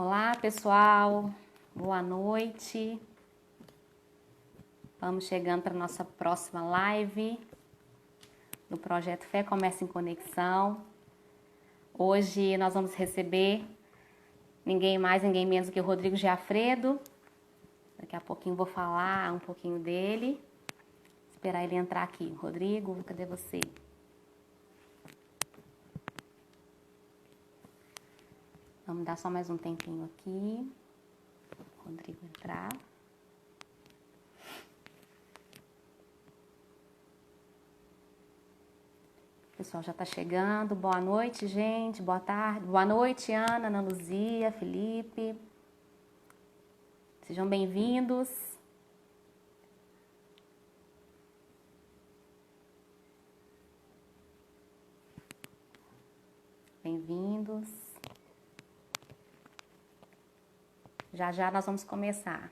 Olá, pessoal. Boa noite. Vamos chegando para a nossa próxima live do Projeto Fé Comércio em Conexão. Hoje nós vamos receber ninguém mais, ninguém menos do que o Rodrigo Giafredo. Daqui a pouquinho vou falar um pouquinho dele. Esperar ele entrar aqui. Rodrigo, cadê você? Vamos dar só mais um tempinho aqui. Rodrigo entrar. O pessoal já está chegando. Boa noite, gente. Boa tarde. Boa noite, Ana Luzia, Felipe. Sejam bem-vindos. Bem-vindos. Já já nós vamos começar.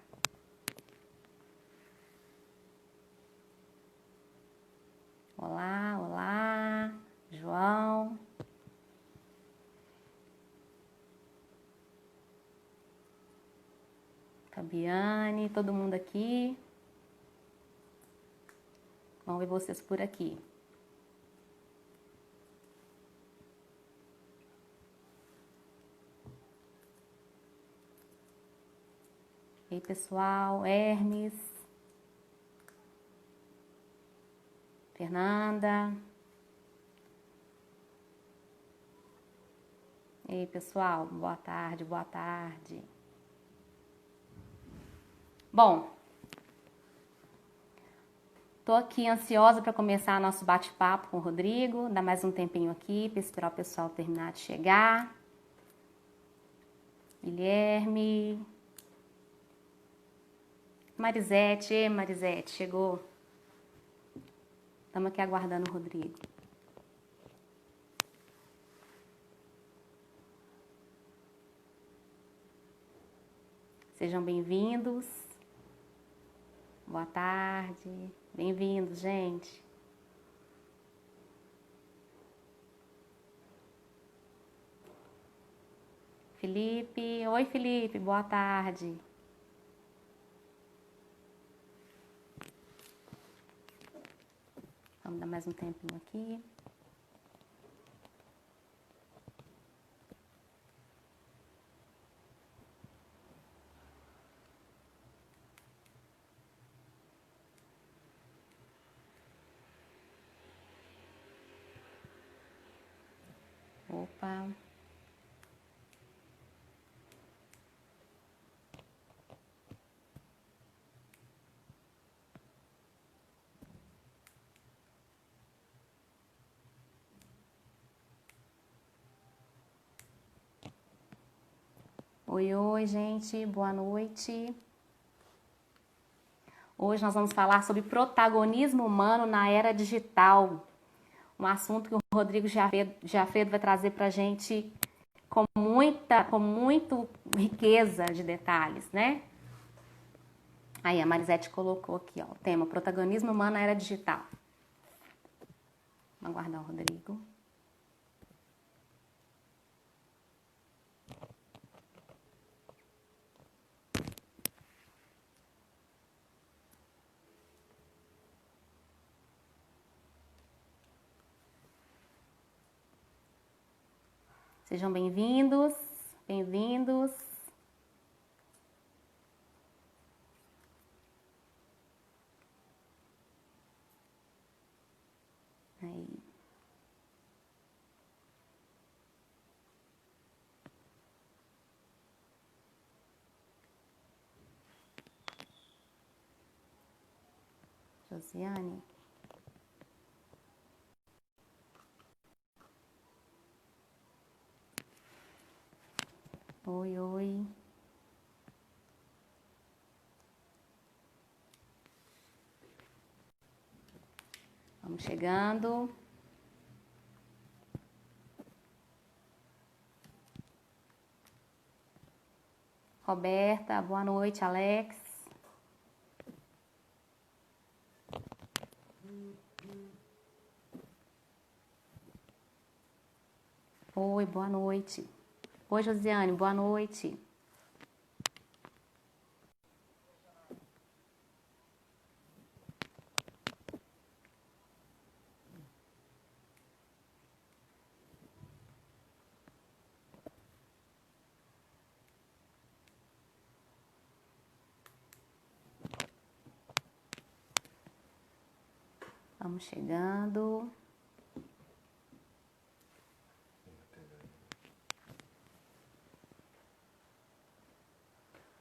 Olá, olá, João. Fabiane, todo mundo aqui. Vamos ver vocês por aqui. E aí, pessoal, Hermes, Fernanda. E aí, pessoal, boa tarde, boa tarde. Bom, tô aqui ansiosa para começar nosso bate-papo com o Rodrigo. Dá mais um tempinho aqui para esperar o pessoal terminar de chegar. Guilherme. Marisete, chegou. Estamos aqui aguardando o Rodrigo. Sejam bem-vindos. Boa tarde. Bem-vindos, gente. Felipe. Oi, Felipe. Boa tarde. Vamos dar mais um tempinho aqui. Opa. Oi, gente. Boa noite. Hoje nós vamos falar sobre protagonismo humano na era digital. Um assunto que o Rodrigo Giafredo vai trazer para a gente com muito riqueza de detalhes, né? Aí a Marisete colocou aqui, ó, o tema protagonismo humano na era digital. Vamos aguardar o Rodrigo. Sejam bem-vindos, bem-vindos. Aí. Josiane. Oi. Vamos chegando. Roberta, boa noite, Alex. Oi, boa noite. Oi, Josiane, boa noite. Vamos chegando.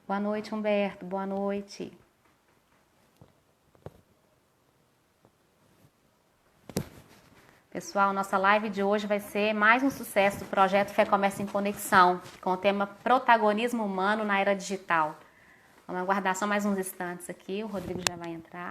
Boa noite, Humberto. Boa noite. Pessoal, nossa live de hoje vai ser mais um sucesso do projeto Fé Comércio em Conexão, com o tema Protagonismo Humano na Era Digital. Vamos aguardar só mais uns instantes aqui, o Rodrigo já vai entrar.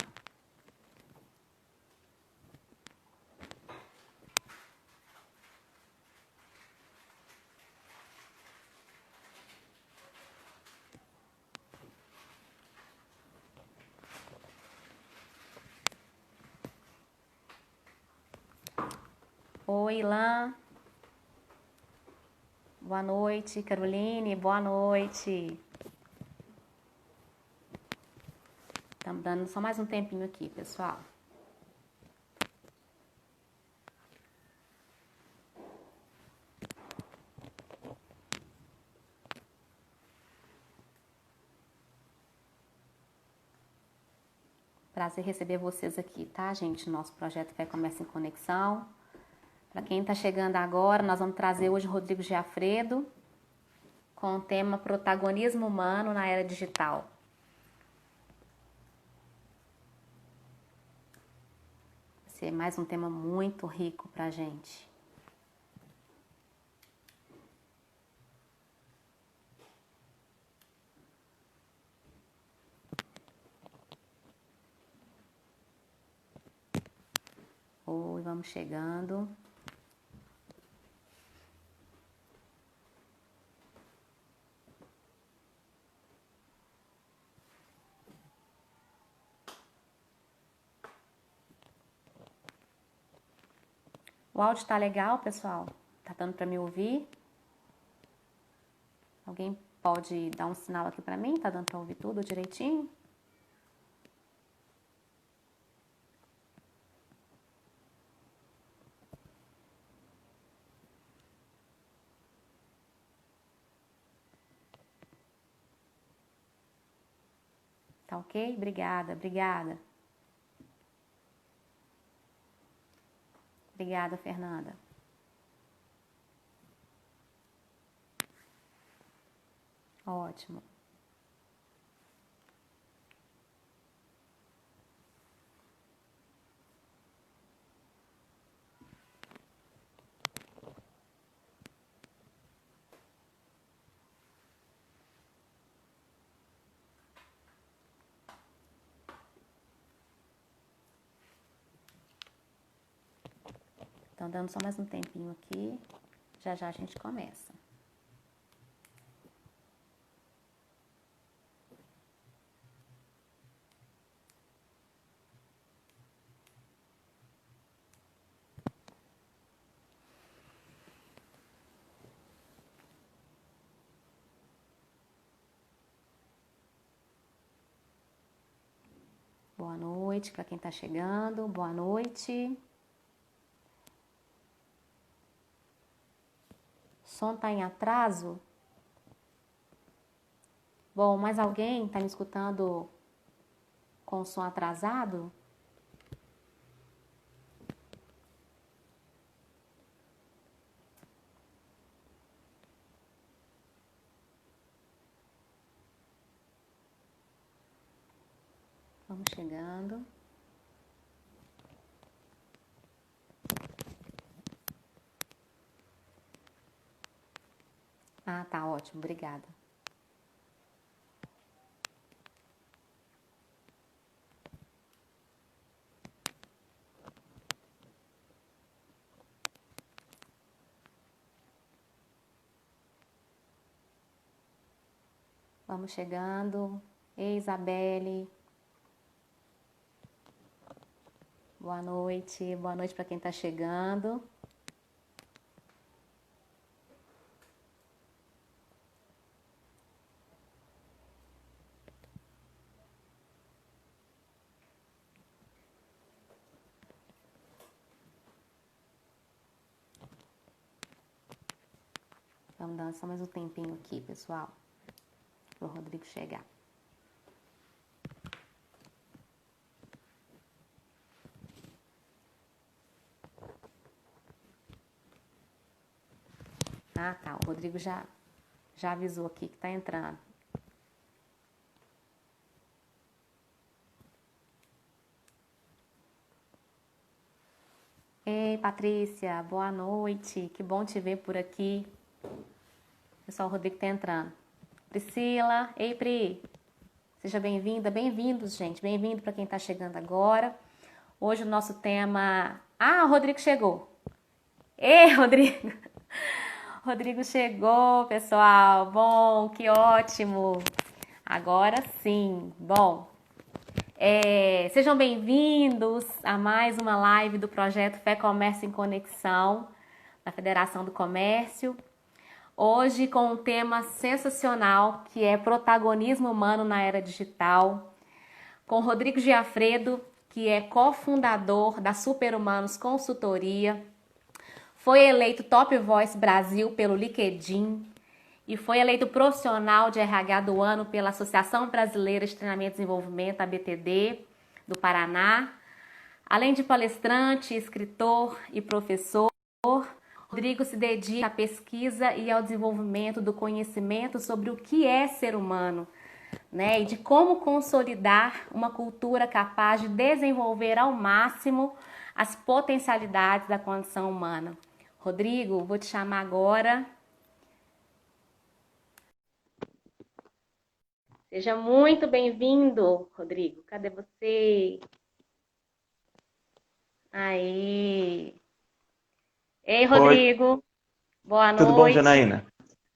Oi, Ilan. Boa noite, Caroline. Boa noite. Estamos dando só mais um tempinho aqui, pessoal. Prazer receber vocês aqui, tá, gente? Nosso projeto Fé Comércio em Conexão. Para quem está chegando agora, nós vamos trazer hoje o Rodrigo Giafredo com o tema Protagonismo Humano na Era Digital. Vai ser mais um tema muito rico para a gente. Oi, vamos chegando. O áudio tá legal, pessoal? Tá dando para me ouvir? Alguém pode dar um sinal aqui para mim? Tá dando para ouvir tudo direitinho? Tá ok? Obrigada, obrigada. Obrigada, Fernanda. Ótimo. Então, dando só mais um tempinho aqui. Já já a gente começa. Boa noite para quem está chegando. Boa noite. Som tá em atraso? Bom, mais alguém está me escutando com o som atrasado? Vamos chegando. Ah, tá ótimo, obrigada. Vamos chegando. Ei, Isabelle. Boa noite. Boa noite para quem está chegando. Vamos dar só mais um tempinho aqui, pessoal, para o Rodrigo chegar. Ah, tá. O Rodrigo já avisou aqui que tá entrando. Ei, Patrícia, boa noite. Que bom te ver por aqui. Pessoal, o Rodrigo tá entrando. Priscila, ei, Pri. Seja bem-vinda, bem-vindos, gente. Bem-vindo para quem tá chegando agora. Hoje o nosso tema... Ah, o Rodrigo chegou. Ei, Rodrigo. Rodrigo chegou, pessoal. Bom, que ótimo. Agora sim. Bom, sejam bem-vindos a mais uma live do projeto Fé, Comércio em Conexão, da Federação do Comércio. Hoje com um tema sensacional, que é protagonismo humano na era digital, com Rodrigo Giafredo, que é cofundador da Super-Humanos Consultoria, foi eleito Top Voice Brasil pelo LinkedIn e foi eleito profissional de RH do ano pela Associação Brasileira de Treinamento e Desenvolvimento, ABTD, do Paraná. Além de palestrante, escritor e professor, Rodrigo se dedica à pesquisa e ao desenvolvimento do conhecimento sobre o que é ser humano, né? E de como consolidar uma cultura capaz de desenvolver ao máximo as potencialidades da condição humana. Rodrigo, vou te chamar agora. Seja muito bem-vindo, Rodrigo. Cadê você? Aí. Ei, Oi, Rodrigo. Boa tudo bom, noite. Janaína?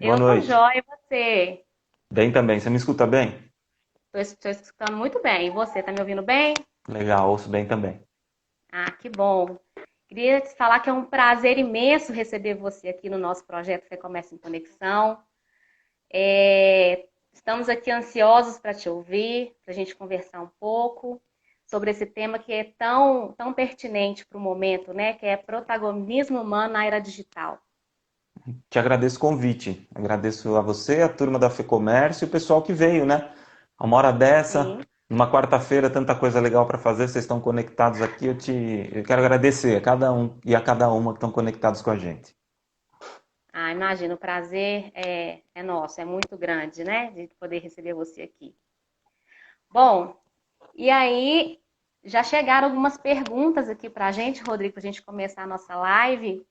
Boa Eu tô noite. jóia, e você? Bem também, você me escuta bem? Tô escutando muito bem. E você, tá me ouvindo bem? Legal, ouço bem também. Ah, que bom. Queria te falar que é um prazer imenso receber você aqui no nosso projeto Fé Comércio em Conexão. Estamos aqui ansiosos para te ouvir, para a gente conversar um pouco sobre esse tema que é tão pertinente para o momento, né? Que é protagonismo humano na era digital. Te agradeço o convite. Agradeço a você, a turma da FEComércio e o pessoal que veio, né? A uma hora dessa, Sim. numa quarta-feira, tanta coisa legal para fazer, vocês estão conectados aqui. Eu quero agradecer a cada um e a cada uma que estão conectados com a gente. Ah, imagino, o prazer é nosso, é muito grande, né? De poder receber você aqui. Bom, e aí já chegaram algumas perguntas aqui para a gente, Rodrigo, para a gente começar a nossa live.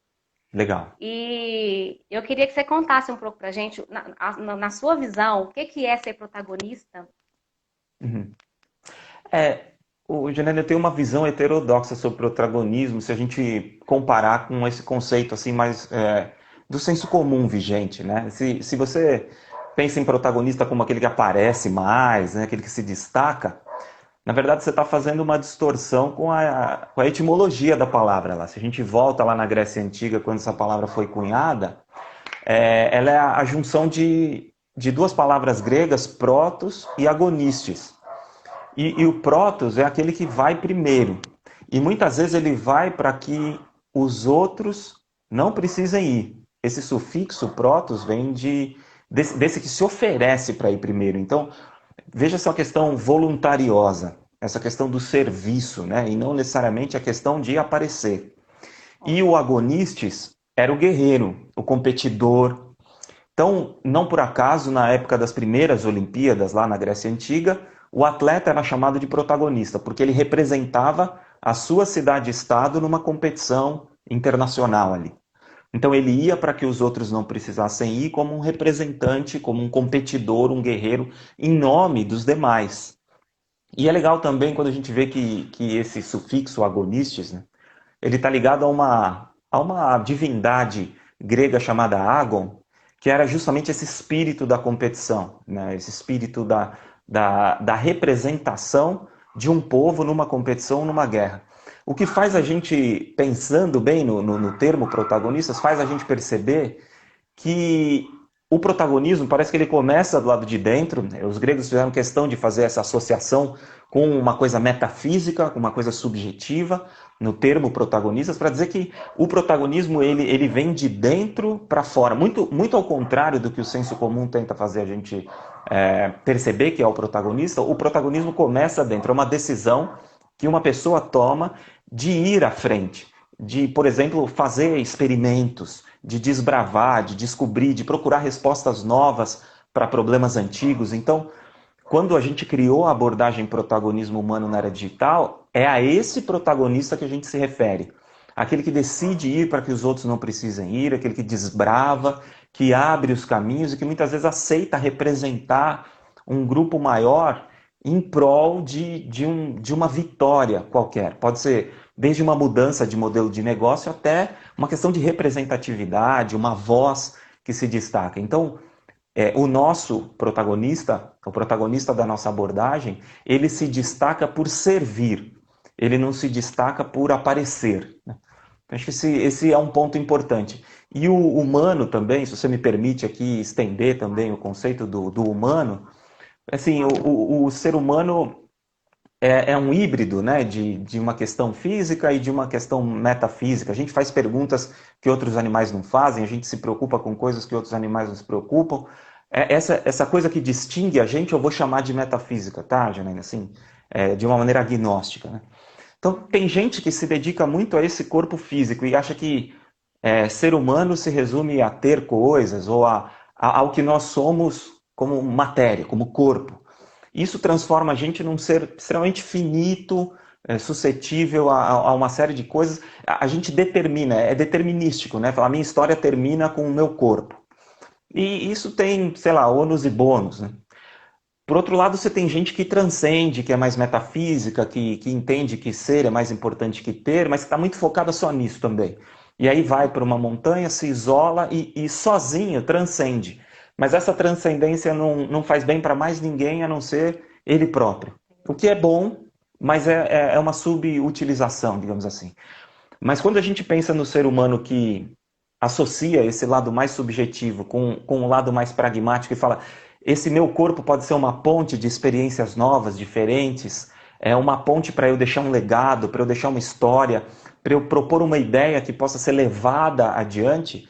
Legal. E eu queria que você contasse um pouco para a gente, na sua visão, o que é ser protagonista? Uhum. O Janine tem uma visão heterodoxa sobre protagonismo, se a gente comparar com esse conceito assim mais do senso comum vigente, né? Se você pensa em protagonista como aquele que aparece mais, né? Aquele que se destaca, na verdade você está fazendo uma distorção com a etimologia da palavra lá. Se a gente volta lá na Grécia Antiga, quando essa palavra foi cunhada, ela é a junção de duas palavras gregas, protos e agonistes. E o protos é aquele que vai primeiro. E muitas vezes ele vai para que os outros não precisem ir. Esse sufixo protos vem desse que se oferece para ir primeiro. Então, veja essa questão voluntariosa, essa questão do serviço, né? E não necessariamente a questão de aparecer. E o agonistes era o guerreiro, o competidor. Então, não por acaso, na época das primeiras Olimpíadas, lá na Grécia Antiga, o atleta era chamado de protagonista, porque ele representava a sua cidade-estado numa competição internacional ali. Então ele ia para que os outros não precisassem ir como um representante, como um competidor, um guerreiro, em nome dos demais. E é legal também quando a gente vê que esse sufixo agonistes, né, ele está ligado a uma divindade grega chamada Agon, que era justamente esse espírito da competição, né? Esse espírito da representação de um povo numa competição, numa guerra. O que faz a gente, pensando bem no termo protagonistas, faz a gente perceber que o protagonismo parece que ele começa do lado de dentro. Os gregos fizeram questão de fazer essa associação com uma coisa metafísica, com uma coisa subjetiva, no termo protagonistas, para dizer que o protagonismo ele vem de dentro para fora. Muito ao contrário do que o senso comum tenta fazer a gente perceber que é o protagonismo começa dentro. É uma decisão que uma pessoa toma de ir à frente, de, por exemplo, fazer experimentos, de desbravar, de descobrir, de procurar respostas novas para problemas antigos. Então, quando a gente criou a abordagem protagonismo humano na era digital, é a esse protagonista que a gente se refere. Aquele que decide ir para que os outros não precisem ir, aquele que desbrava, que abre os caminhos e que muitas vezes aceita representar um grupo maior em prol de uma vitória qualquer. Pode ser desde uma mudança de modelo de negócio até uma questão de representatividade, uma voz que se destaca. Então, o nosso protagonista, o protagonista da nossa abordagem, ele se destaca por servir, ele não se destaca por aparecer, né? Então, acho que esse é um ponto importante. E o humano também, se você me permite aqui estender também o conceito do humano, assim, o ser humano é um híbrido, né, de uma questão física e de uma questão metafísica. A gente faz perguntas que outros animais não fazem, a gente se preocupa com coisas que outros animais não se preocupam. Essa coisa que distingue a gente, eu vou chamar de metafísica, tá, Janaína? Assim, de uma maneira agnóstica, né? Então, tem gente que se dedica muito a esse corpo físico e acha que ser humano se resume a ter coisas ou ao que nós somos como matéria, como corpo. Isso transforma a gente num ser extremamente finito, suscetível a uma série de coisas. A gente determina, é determinístico, né? Falar, a minha história termina com o meu corpo. E isso tem, sei lá, ônus e bônus, né? Por outro lado, você tem gente que transcende, que é mais metafísica, que entende que ser é mais importante que ter, mas está muito focada só nisso também. E aí vai para uma montanha, se isola e sozinho transcende. Mas essa transcendência não faz bem para mais ninguém a não ser ele próprio. O que é bom, mas é uma subutilização, digamos assim. Mas quando a gente pensa no ser humano que associa esse lado mais subjetivo com o lado mais pragmático e fala: esse meu corpo pode ser uma ponte de experiências novas, diferentes, é uma ponte para eu deixar um legado, para eu deixar uma história, para eu propor uma ideia que possa ser levada adiante,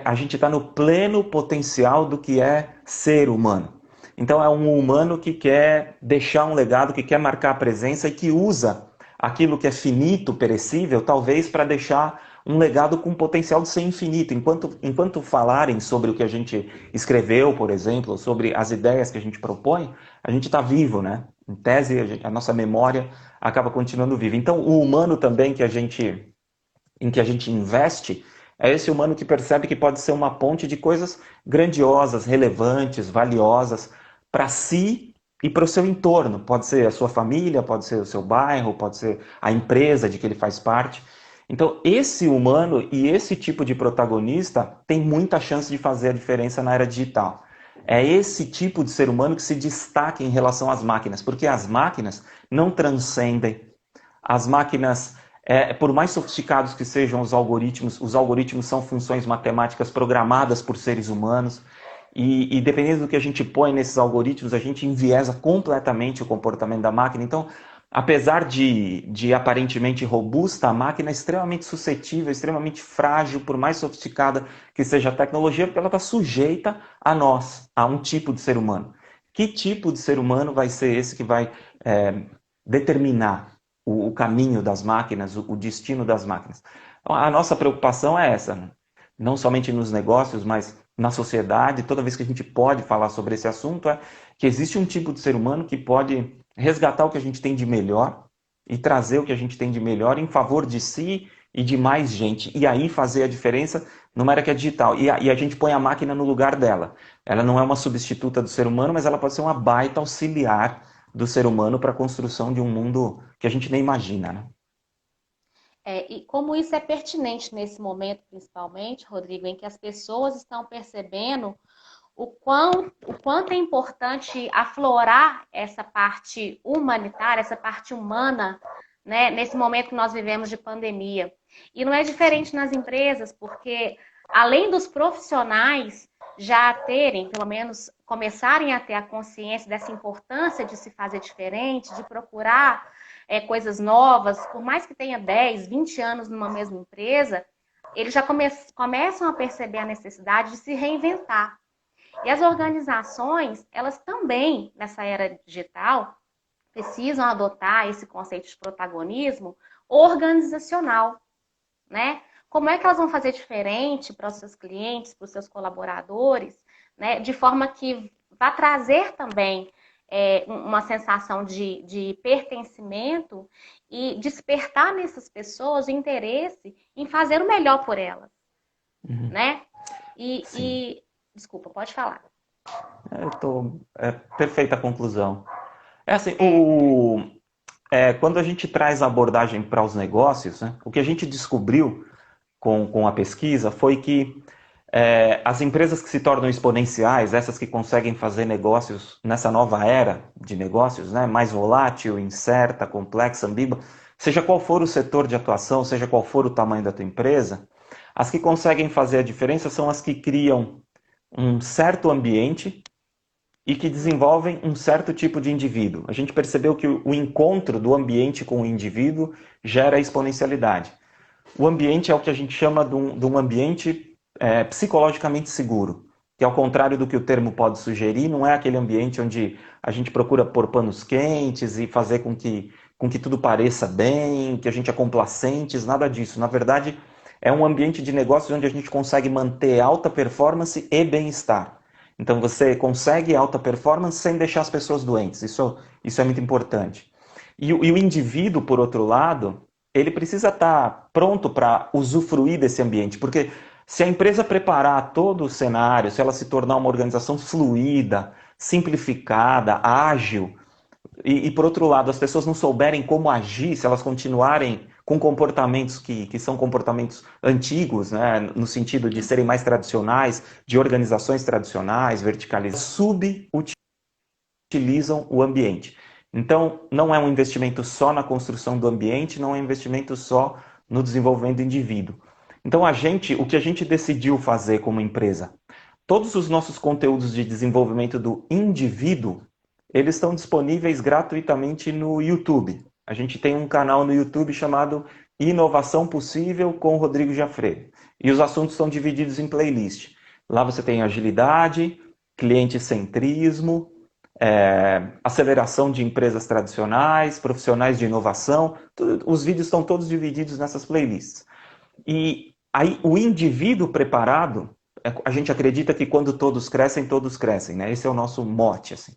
a gente está no pleno potencial do que é ser humano. Então é um humano que quer deixar um legado, que quer marcar a presença e que usa aquilo que é finito, perecível, talvez para deixar um legado com potencial de ser infinito. Enquanto falarem sobre o que a gente escreveu, por exemplo, sobre as ideias que a gente propõe, a gente está vivo, né? Em tese, a nossa memória acaba continuando viva. Então, o humano também em que a gente investe é esse humano que percebe que pode ser uma ponte de coisas grandiosas, relevantes, valiosas para si e para o seu entorno. Pode ser a sua família, pode ser o seu bairro, pode ser a empresa de que ele faz parte. Então, esse humano e esse tipo de protagonista tem muita chance de fazer a diferença na era digital. É esse tipo de ser humano que se destaca em relação às máquinas, porque as máquinas não transcendem. As máquinas, por mais sofisticados que sejam os algoritmos são funções matemáticas programadas por seres humanos. E dependendo do que a gente põe nesses algoritmos, a gente enviesa completamente o comportamento da máquina. Então, apesar de aparentemente robusta, a máquina é extremamente suscetível, extremamente frágil, por mais sofisticada que seja a tecnologia, porque ela está sujeita a nós, a um tipo de ser humano. Que tipo de ser humano vai ser esse que vai determinar o caminho das máquinas, o destino das máquinas? Então, a nossa preocupação é essa, né? Não somente nos negócios, mas na sociedade. Toda vez que a gente pode falar sobre esse assunto, é que existe um tipo de ser humano que pode resgatar o que a gente tem de melhor e trazer o que a gente tem de melhor em favor de si e de mais gente. E aí fazer a diferença numa era que é digital. E a gente põe a máquina no lugar dela. Ela não é uma substituta do ser humano, mas ela pode ser uma baita auxiliar do ser humano para a construção de um mundo que a gente nem imagina, né? E como isso é pertinente nesse momento, principalmente, Rodrigo, em que as pessoas estão percebendo o quanto é importante aflorar essa parte humanitária, essa parte humana, né, nesse momento que nós vivemos de pandemia. E não é diferente nas empresas, porque além dos profissionais já terem, pelo menos começarem a ter a consciência dessa importância de se fazer diferente, de procurar coisas novas, por mais que tenha 10, 20 anos numa mesma empresa, eles já começam a perceber a necessidade de se reinventar. E as organizações, elas também, nessa era digital, precisam adotar esse conceito de protagonismo organizacional, né? como é que elas vão fazer diferente para os seus clientes, para os seus colaboradores, né? De forma que vá trazer também uma sensação de pertencimento e despertar nessas pessoas o interesse em fazer o melhor por elas, Uhum. né? Sim. Desculpa, pode falar. É perfeita a conclusão. É assim, É, quando a gente traz a abordagem para os negócios, né, o que a gente descobriu com a pesquisa foi que as empresas que se tornam exponenciais, essas que conseguem fazer negócios nessa nova era de negócios, né, mais volátil, incerta, complexa, ambígua, seja qual for o setor de atuação, seja qual for o tamanho da tua empresa, as que conseguem fazer a diferença são as que criam um certo ambiente e que desenvolvem um certo tipo de indivíduo. A gente percebeu que o encontro do ambiente com o indivíduo gera exponencialidade. O ambiente é o que a gente chama de um ambiente psicologicamente seguro, que ao contrário do que o termo pode sugerir, não é aquele ambiente onde a gente procura pôr panos quentes e fazer com que tudo pareça bem, que a gente é complacentes, nada disso. Na verdade, é um ambiente de negócios onde a gente consegue manter alta performance e bem-estar. Então você consegue alta performance sem deixar as pessoas doentes. Isso é muito importante. E o indivíduo, por outro lado, ele precisa estar pronto para usufruir desse ambiente, porque se a empresa preparar todo o cenário, se ela se tornar uma organização fluida, simplificada, ágil, e por outro lado, as pessoas não souberem como agir, se elas continuarem com comportamentos que são comportamentos antigos, né, no sentido de serem mais tradicionais, de organizações tradicionais, verticalizadas, subutilizam o ambiente. Então, não é um investimento só na construção do ambiente, não é um investimento só no desenvolvimento do indivíduo. Então, o que a gente decidiu fazer como empresa? Todos os nossos conteúdos de desenvolvimento do indivíduo, eles estão disponíveis gratuitamente no YouTube. A gente tem um canal no YouTube chamado Inovação Possível com Rodrigo Jafre. E os assuntos são divididos em playlist. Lá você tem agilidade, cliente-centrismo, aceleração de empresas tradicionais, profissionais de inovação. Os vídeos estão todos divididos nessas playlists. E aí o indivíduo preparado, a gente acredita que quando todos crescem, né? Esse é o nosso mote, assim.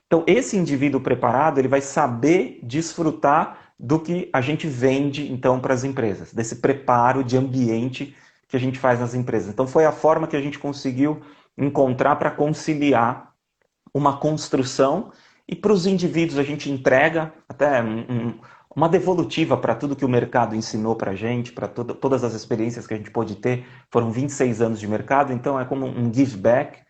Então, esse indivíduo preparado, ele vai saber desfrutar do que a gente vende, então, para as empresas, desse preparo de ambiente que a gente faz nas empresas. Então, foi a forma que a gente conseguiu encontrar para conciliar uma construção e para os indivíduos a gente entrega até uma devolutiva para tudo que o mercado ensinou para a gente, para todas as experiências que a gente pôde ter. Foram 26 anos de mercado, então é como um give back.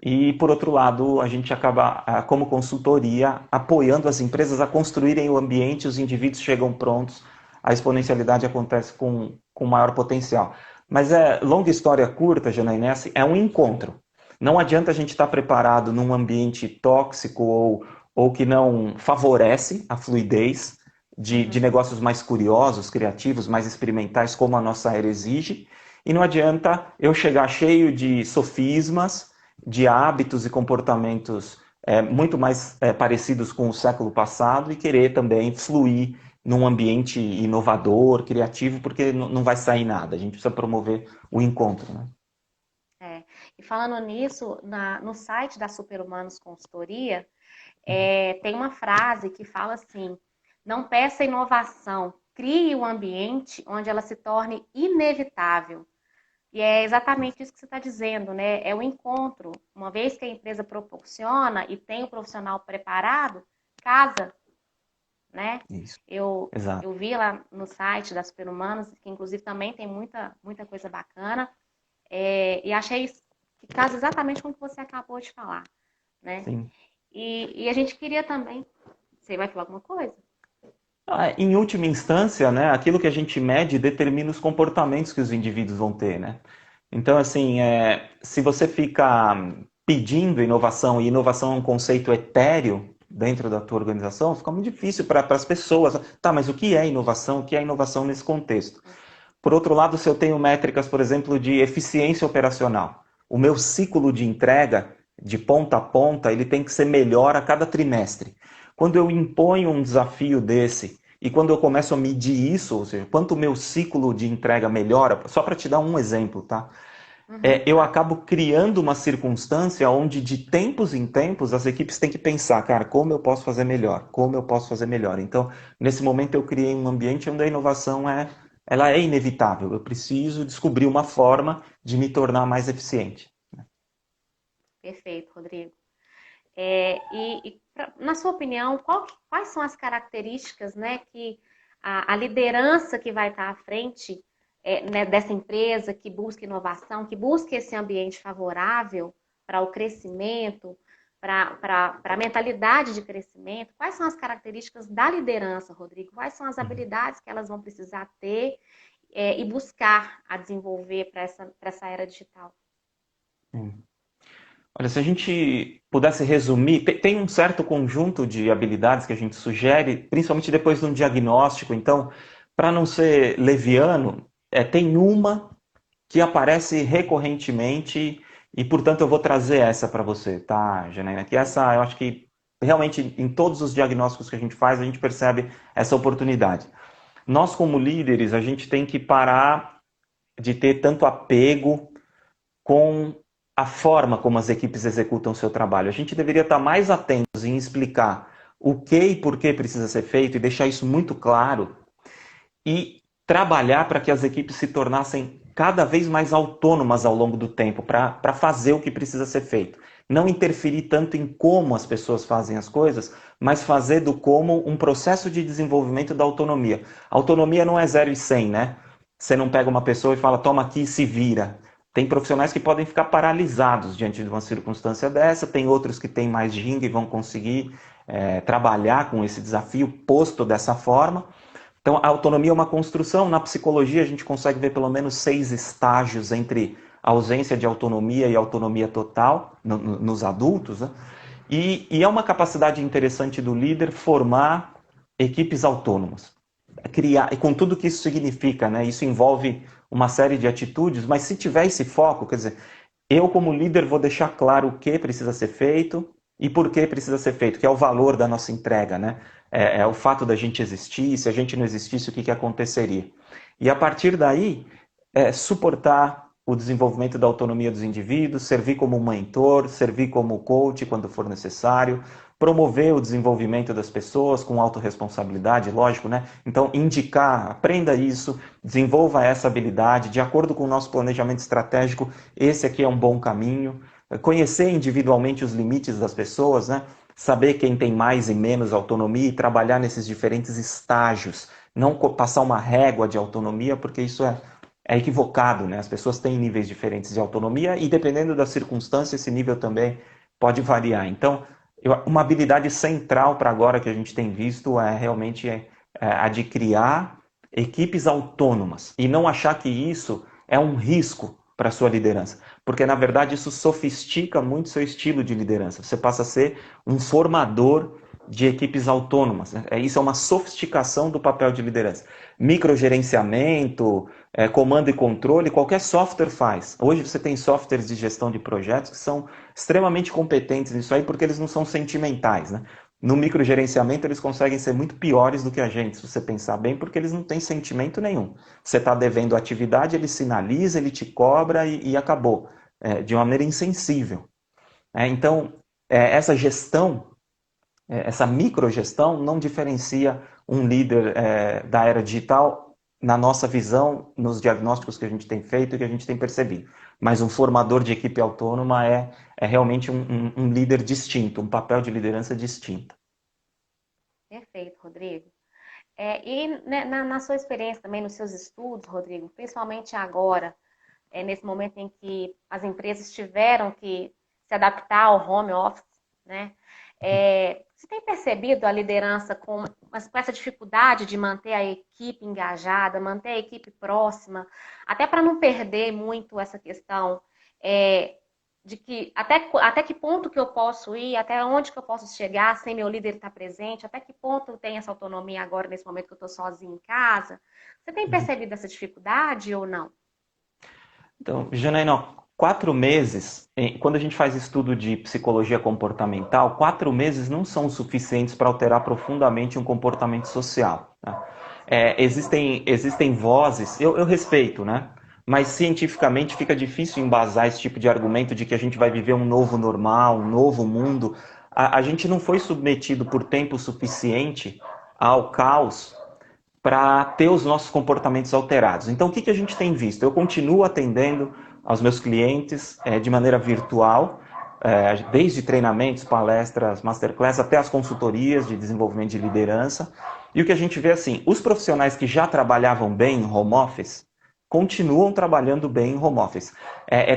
E, por outro lado, a gente acaba, como consultoria, apoiando as empresas a construírem o ambiente, os indivíduos chegam prontos, a exponencialidade acontece com maior potencial. Mas longa história curta, Janaína, é um encontro. Não adianta a gente estar preparado num ambiente tóxico ou que não favorece a fluidez de negócios mais curiosos, criativos, mais experimentais, como a nossa era exige. E não adianta eu chegar cheio de sofismas, de hábitos e comportamentos muito mais parecidos com o século passado e querer também fluir num ambiente inovador, criativo, porque não vai sair nada. A gente precisa promover o encontro, né? E falando nisso, no site da Superhumanos Consultoria, tem uma frase que fala assim: não peça inovação, crie um ambiente onde ela se torne inevitável. E é exatamente isso que você está dizendo, né? É o encontro. Uma vez que a empresa proporciona e tem o profissional preparado, casa, né? Isso, Eu exato. vi lá no site das Superhumanas, que inclusive também tem muita coisa bacana, e achei que casa exatamente com o que você acabou de falar, né? Sim. E a gente queria também... Você vai falar alguma coisa? Em última instância, né, aquilo que a gente mede determina os comportamentos que os indivíduos vão ter, né? Então, assim, se você fica pedindo inovação, e inovação é um conceito etéreo dentro da tua organização, fica muito difícil para as pessoas. Tá, mas o que é inovação? O que é inovação nesse contexto? Por outro lado, se eu tenho métricas, por exemplo, de eficiência operacional, o meu ciclo de entrega, de ponta a ponta, ele tem que ser melhor a cada trimestre. Quando eu imponho um desafio desse E quando eu começo a medir isso, ou seja, quanto o meu ciclo de entrega melhora, só para te dar um exemplo, tá? Uhum. Eu acabo criando uma circunstância onde de tempos em tempos as equipes têm que pensar, cara, como eu posso fazer melhor? Como eu posso fazer melhor? Então, nesse momento eu criei um ambiente onde a inovação ela é inevitável. Eu preciso descobrir uma forma de me tornar mais eficiente. Perfeito, Rodrigo. Na sua opinião, quais são as características, né, que a liderança que vai estar à frente né, dessa empresa, que busca inovação, que busca esse ambiente favorável para o crescimento, para a mentalidade de crescimento, quais são as características da liderança, Rodrigo? Quais são as Uhum. habilidades que elas vão precisar ter e buscar a desenvolver para essa era digital? Sim. Olha, se a gente pudesse resumir, tem um certo conjunto de habilidades que a gente sugere, principalmente depois de um diagnóstico. Então, para não ser leviano, tem uma que aparece recorrentemente e, portanto, eu vou trazer essa para você, tá, Janaína? Que essa, eu acho que realmente em todos os diagnósticos que a gente faz, a gente percebe essa oportunidade. Nós, como líderes, a gente tem que parar de ter tanto apego com a forma como as equipes executam o seu trabalho. A gente deveria estar mais atentos em explicar o que e por que precisa ser feito e deixar isso muito claro e trabalhar para que as equipes se tornassem cada vez mais autônomas ao longo do tempo para fazer o que precisa ser feito. Não interferir tanto em como as pessoas fazem as coisas, mas fazer do como um processo de desenvolvimento da autonomia. A autonomia não é 0 e 100, né? Você não pega uma pessoa e fala, toma aqui e se vira. Tem profissionais que podem ficar paralisados diante de uma circunstância dessa, tem outros que têm mais ginga e vão conseguir trabalhar com esse desafio posto dessa forma. Então, a autonomia é uma construção. Na psicologia, a gente consegue ver pelo menos 6 estágios entre a ausência de autonomia e autonomia total nos adultos. Né? E é uma capacidade interessante do líder formar equipes autônomas. Criar, e com tudo que isso significa, né? Isso envolve uma série de atitudes, mas se tiver esse foco, quer dizer, eu como líder vou deixar claro o que precisa ser feito e por que precisa ser feito, que é o valor da nossa entrega, né? É o fato da gente existir, se a gente não existisse, o que aconteceria? E a partir daí, suportar o desenvolvimento da autonomia dos indivíduos, servir como mentor, servir como coach quando for necessário, promover o desenvolvimento das pessoas com autorresponsabilidade, lógico, né? Então, indicar, aprenda isso, desenvolva essa habilidade, de acordo com o nosso planejamento estratégico, esse aqui é um bom caminho. Conhecer individualmente os limites das pessoas, né? Saber quem tem mais e menos autonomia e trabalhar nesses diferentes estágios. Não passar uma régua de autonomia, porque isso é equivocado, né? As pessoas têm níveis diferentes de autonomia e, dependendo da circunstância, esse nível também pode variar. Então, uma habilidade central para agora que a gente tem visto é realmente a de criar equipes autônomas e não achar que isso é um risco para a sua liderança, porque na verdade isso sofistica muito seu estilo de liderança. Você passa a ser um formador de equipes autônomas. Né? Isso é uma sofisticação do papel de liderança. Microgerenciamento, comando e controle, qualquer software faz. Hoje você tem softwares de gestão de projetos que são extremamente competentes nisso aí porque eles não são sentimentais. Né? No microgerenciamento eles conseguem ser muito piores do que a gente, se você pensar bem, porque eles não têm sentimento nenhum. Você está devendo atividade, ele sinaliza, ele te cobra e acabou. De uma maneira insensível. Então, essa gestão, essa microgestão não diferencia um líder da era digital na nossa visão, nos diagnósticos que a gente tem feito e que a gente tem percebido. Mas um formador de equipe autônoma é realmente um líder distinto, um papel de liderança distinto. Perfeito, Rodrigo. E né, na sua experiência também, nos seus estudos, Rodrigo, principalmente agora, nesse momento em que as empresas tiveram que se adaptar ao home office, né? Você tem percebido a liderança com essa dificuldade de manter a equipe engajada, manter a equipe próxima, até para não perder muito essa questão é, de que até que ponto que eu posso ir, até onde que eu posso chegar sem meu líder estar presente, até que ponto eu tenho essa autonomia agora, nesse momento que eu estou sozinha em casa. Você tem percebido essa dificuldade ou não? Então, Janaína, 4 meses, quando a gente faz estudo de psicologia comportamental, 4 meses não são suficientes para alterar profundamente um comportamento social. Tá? Existem vozes, eu respeito, né? Mas cientificamente fica difícil embasar esse tipo de argumento de que a gente vai viver um novo normal, um novo mundo. A gente não foi submetido por tempo suficiente ao caos para ter os nossos comportamentos alterados. Então, o que a gente tem visto? Eu continuo atendendo aos meus clientes de maneira virtual, desde treinamentos, palestras, masterclass, até as consultorias de desenvolvimento de liderança. E o que a gente vê assim, os profissionais que já trabalhavam bem em home office, continuam trabalhando bem em home office.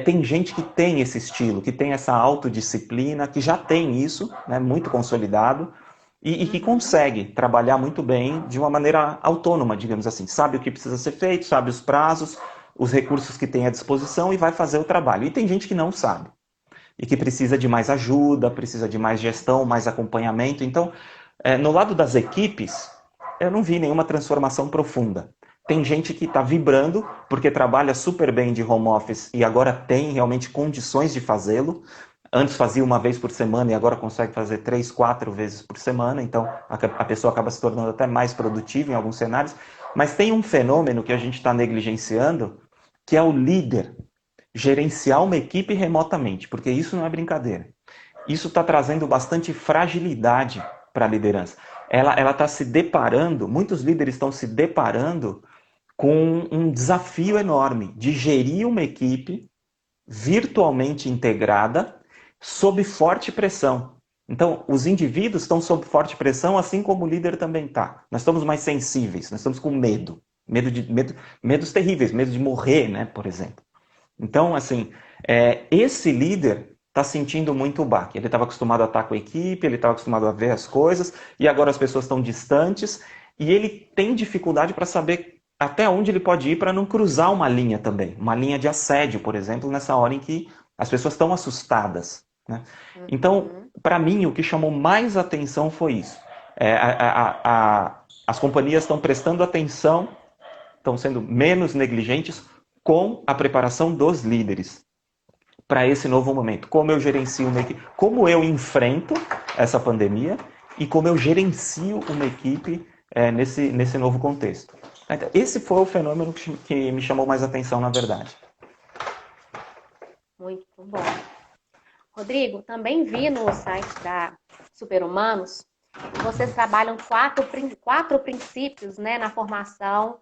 Tem gente que tem esse estilo, que tem essa autodisciplina, que já tem isso, né, muito consolidado, e que consegue trabalhar muito bem de uma maneira autônoma, digamos assim. Sabe o que precisa ser feito, sabe os prazos, os recursos que tem à disposição e vai fazer o trabalho. E tem gente que não sabe e que precisa de mais ajuda, precisa de mais gestão, mais acompanhamento. Então, no lado das equipes, eu não vi nenhuma transformação profunda. Tem gente que está vibrando porque trabalha super bem de home office e agora tem realmente condições de fazê-lo. Antes fazia uma vez por semana e agora consegue fazer 3, 4 vezes por semana. Então a pessoa acaba se tornando até mais produtiva em alguns cenários. Mas tem um fenômeno que a gente está negligenciando, que é o líder gerenciar uma equipe remotamente, porque isso não é brincadeira. Isso está trazendo bastante fragilidade para a liderança. Ela está se deparando, muitos líderes estão se deparando com um desafio enorme de gerir uma equipe virtualmente integrada sob forte pressão. Então, os indivíduos estão sob forte pressão, assim como o líder também está. Nós estamos mais sensíveis, nós estamos com medo. Medos terríveis, medo de morrer, né, por exemplo. Então, assim, esse líder está sentindo muito o baque. Ele estava acostumado a estar com a equipe, ele estava acostumado a ver as coisas, e agora as pessoas estão distantes, e ele tem dificuldade para saber até onde ele pode ir para não cruzar uma linha também. Uma linha de assédio, por exemplo, nessa hora em que as pessoas estão assustadas. Né? Então, para mim, o que chamou mais atenção foi isso. As companhias estão prestando atenção, estão sendo menos negligentes com a preparação dos líderes para esse novo momento. Como eu gerencio uma equipe, como eu enfrento essa pandemia e como eu gerencio uma equipe nesse novo contexto. Então, esse foi o fenômeno que me chamou mais atenção, na verdade. Muito bom. Rodrigo, também vi no site da Superhumanos que vocês trabalham quatro princípios, né, na formação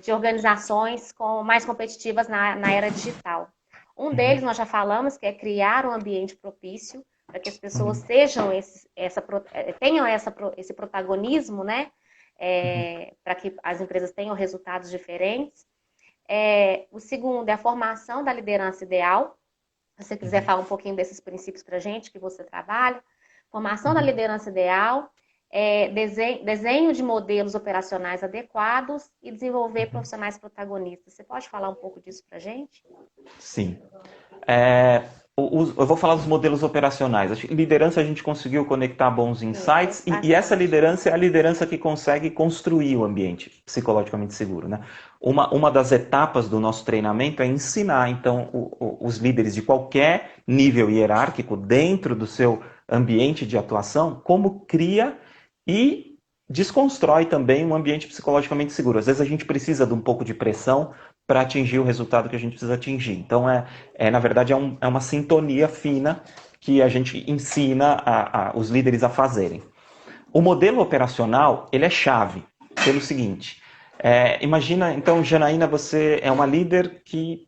de organizações mais competitivas na era digital. Um deles nós já falamos, que é criar um ambiente propício para que as pessoas tenham esse protagonismo, né, para que as empresas tenham resultados diferentes. O segundo é a formação da liderança ideal. Se você quiser falar um pouquinho desses princípios para a gente, que você trabalha. Formação da liderança ideal, desenho de modelos operacionais adequados e desenvolver profissionais protagonistas. Você pode falar um pouco disso para a gente? Sim. Eu vou falar dos modelos operacionais. Acho que liderança a gente conseguiu conectar bons insights e essa liderança é a liderança que consegue construir o ambiente psicologicamente seguro. Né? Uma das etapas do nosso treinamento é ensinar, então, os líderes de qualquer nível hierárquico dentro do seu ambiente de atuação, como cria e desconstrói também um ambiente psicologicamente seguro. Às vezes a gente precisa de um pouco de pressão para atingir o resultado que a gente precisa atingir. Então, na verdade, é uma sintonia fina que a gente ensina os líderes a fazerem. O modelo operacional, ele é chave pelo seguinte. Imagina, então, Janaína, você é uma líder que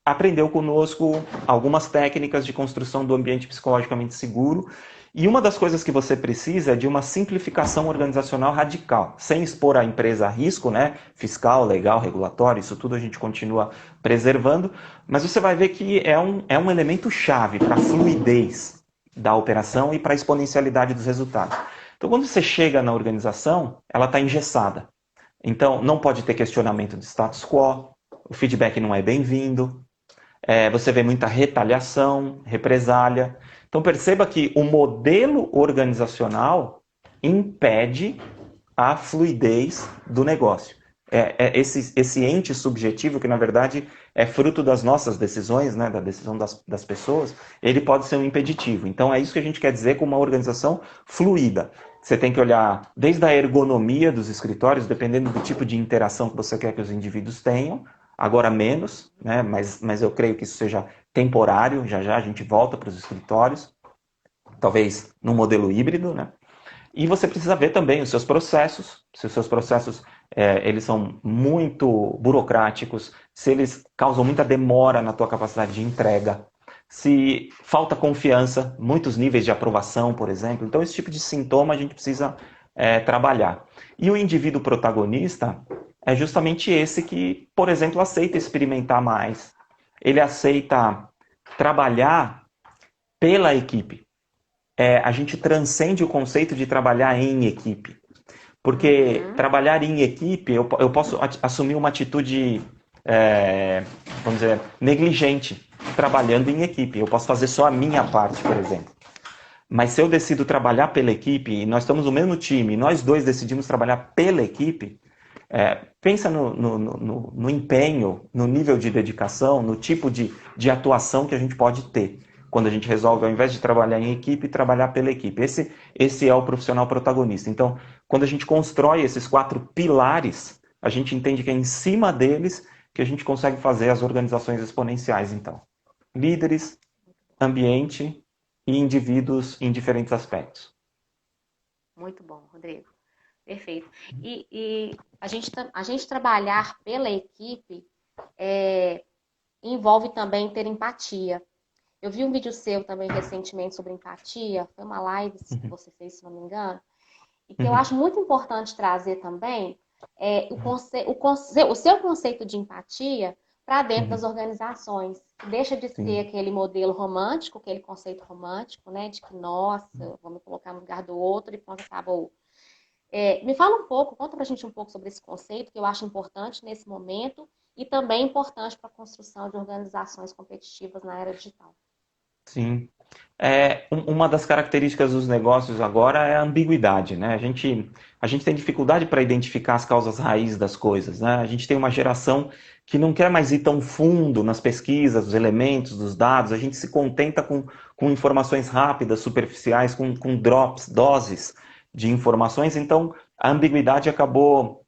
aprendeu conosco algumas técnicas de construção do ambiente psicologicamente seguro. E uma das coisas que você precisa é de uma simplificação organizacional radical, sem expor a empresa a risco, né? Fiscal, legal, regulatório, isso tudo a gente continua preservando, mas você vai ver que é um elemento chave para a fluidez da operação e para a exponencialidade dos resultados. Então, quando você chega na organização, ela está engessada. Então, não pode ter questionamento de status quo, o feedback não é bem-vindo, você vê muita retaliação, represália. Então perceba que o modelo organizacional impede a fluidez do negócio. Esse ente subjetivo, que na verdade é fruto das nossas decisões, né, da decisão das pessoas, ele pode ser um impeditivo. Então é isso que a gente quer dizer com uma organização fluida. Você tem que olhar desde a ergonomia dos escritórios, dependendo do tipo de interação que você quer que os indivíduos tenham, agora menos, né, mas eu creio que isso seja temporário, já já a gente volta para os escritórios, talvez num modelo híbrido, né? E você precisa ver também os seus processos, se os seus processos eles são muito burocráticos, se eles causam muita demora na tua capacidade de entrega, se falta confiança, muitos níveis de aprovação, por exemplo. Então, esse tipo de sintoma a gente precisa trabalhar. E o indivíduo protagonista é justamente esse que, por exemplo, aceita experimentar mais. Ele aceita trabalhar pela equipe. A gente transcende o conceito de trabalhar em equipe. Porque trabalhar em equipe, eu posso assumir uma atitude, vamos dizer, negligente, trabalhando em equipe. Eu posso fazer só a minha parte, por exemplo. Mas se eu decido trabalhar pela equipe, e nós estamos no mesmo time, e nós dois decidimos trabalhar pela equipe, pensa no empenho, no nível de dedicação, no tipo de atuação que a gente pode ter quando a gente resolve, ao invés de trabalhar em equipe, trabalhar pela equipe. Esse é o profissional protagonista. Então, quando a gente constrói esses 4 pilares, a gente entende que é em cima deles que a gente consegue fazer as organizações exponenciais, então. Líderes, ambiente e indivíduos em diferentes aspectos. Muito bom, Rodrigo. Perfeito. E a gente trabalhar pela equipe envolve também ter empatia. Eu vi um vídeo seu também recentemente sobre empatia, foi uma live que você fez, se não me engano, e que eu acho muito importante trazer também o seu conceito de empatia para dentro das organizações. Deixa de ser aquele modelo romântico, aquele conceito romântico, né, de que, nossa, vou me colocar no lugar do outro e pronto, acabou. Me fala um pouco, conta pra gente um pouco sobre esse conceito, que eu acho importante nesse momento e também importante para a construção de organizações competitivas na era digital. Sim. Uma das características dos negócios agora é a ambiguidade, né? A gente tem dificuldade para identificar as causas raízes das coisas, né? A gente tem uma geração que não quer mais ir tão fundo nas pesquisas, dos elementos, dos dados. A gente se contenta com informações rápidas, superficiais, com drops, doses de informações. Então, a ambiguidade acabou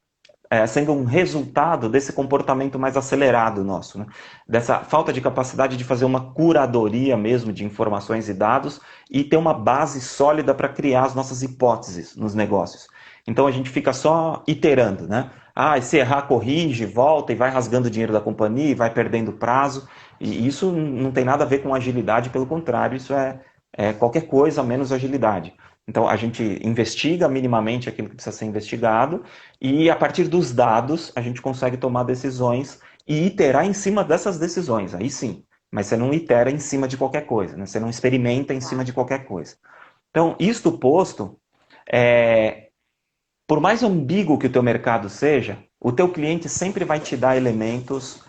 sendo um resultado desse comportamento mais acelerado nosso, né? Dessa falta de capacidade de fazer uma curadoria mesmo de informações e dados e ter uma base sólida para criar as nossas hipóteses nos negócios. Então a gente fica só iterando, né? Se errar, corrige, volta e vai rasgando o dinheiro da companhia e vai perdendo prazo. E isso não tem nada a ver com agilidade, pelo contrário, isso é qualquer coisa menos agilidade. Então, a gente investiga minimamente aquilo que precisa ser investigado e, a partir dos dados, a gente consegue tomar decisões e iterar em cima dessas decisões. Aí sim, mas você não itera em cima de qualquer coisa, né? Você não experimenta em cima de qualquer coisa. Então, isto posto, por mais ambíguo que o teu mercado seja, o teu cliente sempre vai te dar elementos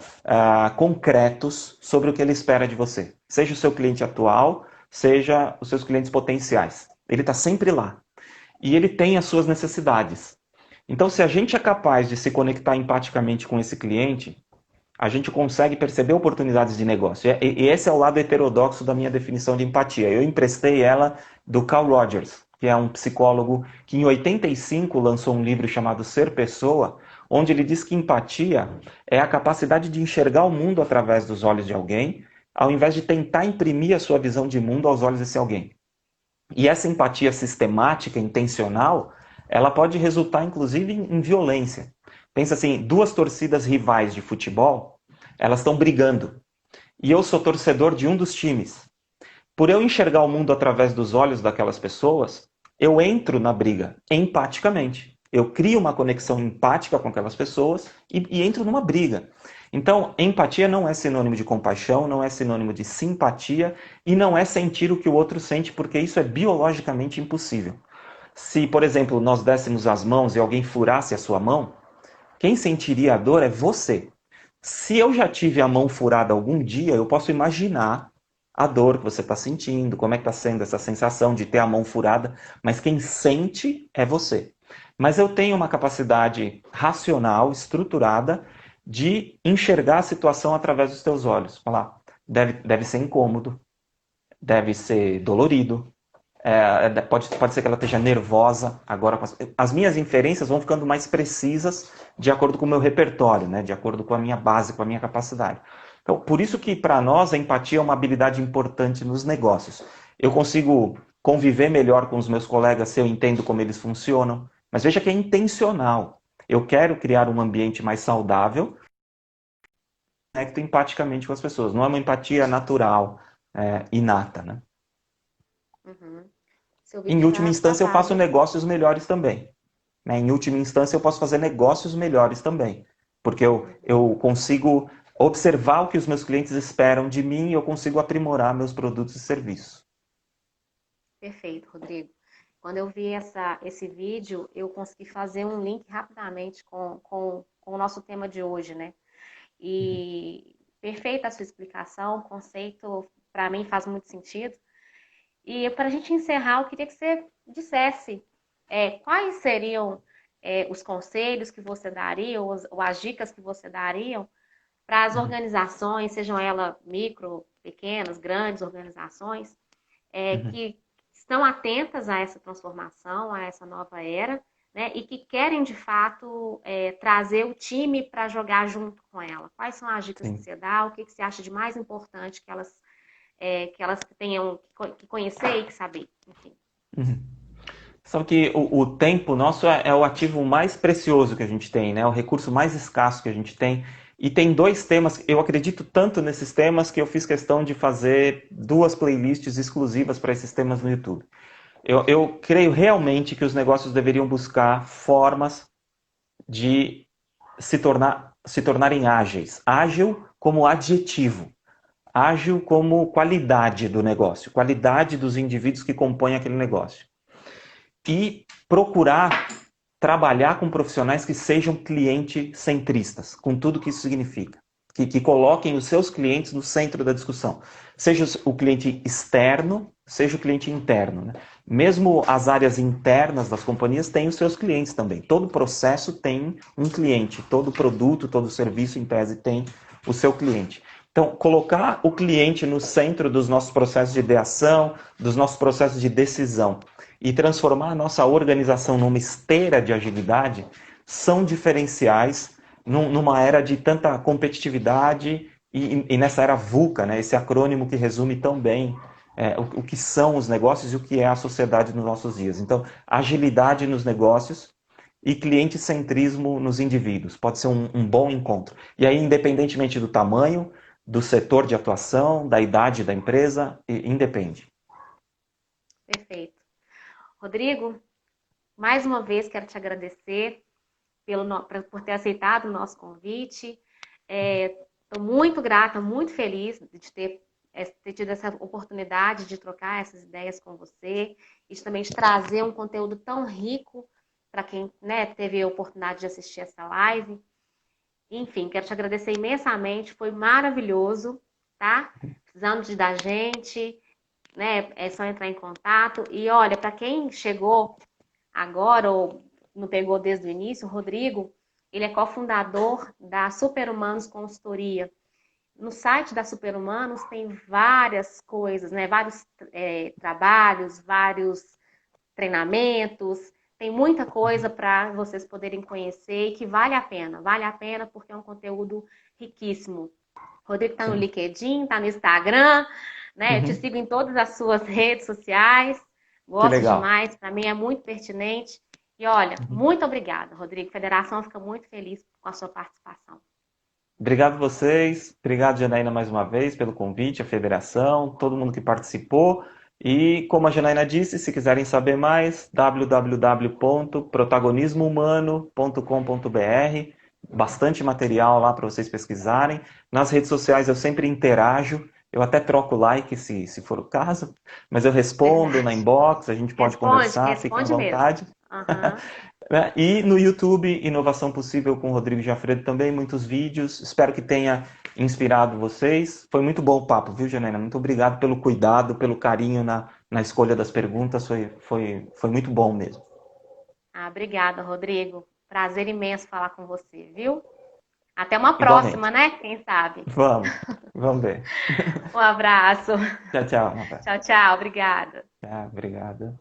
concretos sobre o que ele espera de você. Seja o seu cliente atual, seja os seus clientes potenciais. Ele está sempre lá. E ele tem as suas necessidades. Então, se a gente é capaz de se conectar empaticamente com esse cliente, a gente consegue perceber oportunidades de negócio. E esse é o lado heterodoxo da minha definição de empatia. Eu emprestei ela do Carl Rogers, que é um psicólogo que em 85 lançou um livro chamado Ser Pessoa, onde ele diz que empatia é a capacidade de enxergar o mundo através dos olhos de alguém, ao invés de tentar imprimir a sua visão de mundo aos olhos desse alguém. E essa empatia sistemática, intencional, ela pode resultar inclusive em violência. Pensa assim, 2 torcidas rivais de futebol, elas estão brigando. E eu sou torcedor de um dos times. Por eu enxergar o mundo através dos olhos daquelas pessoas, eu entro na briga empaticamente. Eu crio uma conexão empática com aquelas pessoas e entro numa briga. Então, empatia não é sinônimo de compaixão, não é sinônimo de simpatia e não é sentir o que o outro sente, porque isso é biologicamente impossível. Se, por exemplo, nós dessemos as mãos e alguém furasse a sua mão, quem sentiria a dor é você. Se eu já tive a mão furada algum dia, eu posso imaginar a dor que você está sentindo, como é que está sendo essa sensação de ter a mão furada, mas quem sente é você. Mas eu tenho uma capacidade racional, estruturada, de enxergar a situação através dos teus olhos. Falar, deve ser incômodo, deve ser dolorido, pode ser que ela esteja nervosa agora. As minhas inferências vão ficando mais precisas de acordo com o meu repertório, né? De acordo com a minha base, com a minha capacidade. Então, por isso que para nós a empatia é uma habilidade importante nos negócios. Eu consigo conviver melhor com os meus colegas se eu entendo como eles funcionam, mas veja que é intencional. Eu quero criar um ambiente mais saudável, conecto empaticamente com as pessoas. Não é uma empatia natural, inata, né? Uhum. Seu Em vídeo última tá instância, eu faço pago. negócios melhores também. Né? Em última instância, eu posso fazer negócios melhores também. Porque Uhum. eu consigo observar o que os meus clientes esperam de mim e eu consigo aprimorar meus produtos e serviços. Perfeito, Rodrigo. Quando eu vi esse vídeo, eu consegui fazer um link rapidamente com o nosso tema de hoje, né? Uhum. E perfeita a sua explicação, o conceito para mim faz muito sentido. E para a gente encerrar, eu queria que você dissesse quais seriam os conselhos que você daria, ou as dicas que você daria para as Uhum. organizações, sejam elas micro, pequenas, grandes organizações, Uhum. que estão atentas a essa transformação, a essa nova era, né, e que querem de fato trazer o time para jogar junto com ela. Quais são as dicas que Sim. você dá? O que você acha de mais importante que elas tenham que conhecer e que saber? Enfim. Uhum. Sabe que o tempo nosso é o ativo mais precioso que a gente tem, né? O recurso mais escasso que a gente tem. E tem dois temas, eu acredito tanto nesses temas que eu fiz questão de fazer duas playlists exclusivas para esses temas no YouTube. Eu creio realmente que os negócios deveriam buscar formas de se tornarem ágeis. Ágil como adjetivo, ágil como qualidade do negócio, qualidade dos indivíduos que compõem aquele negócio. E procurar trabalhar com profissionais que sejam cliente-centristas, com tudo que isso significa. Que coloquem os seus clientes no centro da discussão. Seja o cliente externo, seja o cliente interno. Né? Mesmo as áreas internas das companhias têm os seus clientes também. Todo processo tem um cliente, todo produto, todo serviço, em tese, tem o seu cliente. Então, colocar o cliente no centro dos nossos processos de ideação, dos nossos processos de decisão e transformar a nossa organização numa esteira de agilidade são diferenciais numa era de tanta competitividade e nessa era VUCA, né, esse acrônimo que resume tão bem o que são os negócios e o que é a sociedade nos nossos dias. Então, agilidade nos negócios e cliente-centrismo nos indivíduos. Pode ser um bom encontro. E aí, independentemente do tamanho, do setor de atuação, da idade da empresa, independe. Perfeito. Rodrigo, mais uma vez quero te agradecer por ter aceitado o nosso convite. Estou muito grata, muito feliz de ter tido essa oportunidade de trocar essas ideias com você e também de trazer um conteúdo tão rico para quem, né, teve a oportunidade de assistir essa live. Enfim, quero te agradecer imensamente, foi maravilhoso, tá? Precisando da gente, né? É só entrar em contato. E olha, para quem chegou agora ou não pegou desde o início, o Rodrigo, ele é cofundador da Superhumanos Consultoria. No site da Superhumanos tem várias coisas, né? Vários trabalhos, vários treinamentos, tem muita coisa para vocês poderem conhecer e que vale a pena porque é um conteúdo riquíssimo. O Rodrigo está no Sim. LinkedIn, está no Instagram, né? Eu te Uhum. sigo em todas as suas redes sociais, Que gosto legal. demais, para mim é muito pertinente. E olha, Uhum. muito obrigada, Rodrigo. A Federação fica muito feliz com a sua participação. Obrigado a vocês, obrigado Janaína mais uma vez pelo convite, a federação, todo mundo que participou. E como a Janaína disse, se quiserem saber mais, www.protagonismohumano.com.br. Bastante material lá para vocês pesquisarem. Nas redes sociais eu sempre interajo, eu até troco like se for o caso, mas eu respondo na Verdade. inbox, a gente pode Responde, conversar, fiquem à responde mesmo. vontade. Uhum. Né? E no YouTube, Inovação Possível com o Rodrigo Giafredo também, muitos vídeos. Espero que tenha inspirado vocês. Foi muito bom o papo, viu, Janaina? Muito obrigado pelo cuidado, pelo carinho na escolha das perguntas. Foi muito bom mesmo. Ah, obrigada, Rodrigo. Prazer imenso falar com você, viu? Até uma próxima, Igualmente. né? Quem sabe? Vamos ver. Um abraço. Tchau, tchau, Natan. Tchau, tchau. Obrigada. Tchau, obrigado.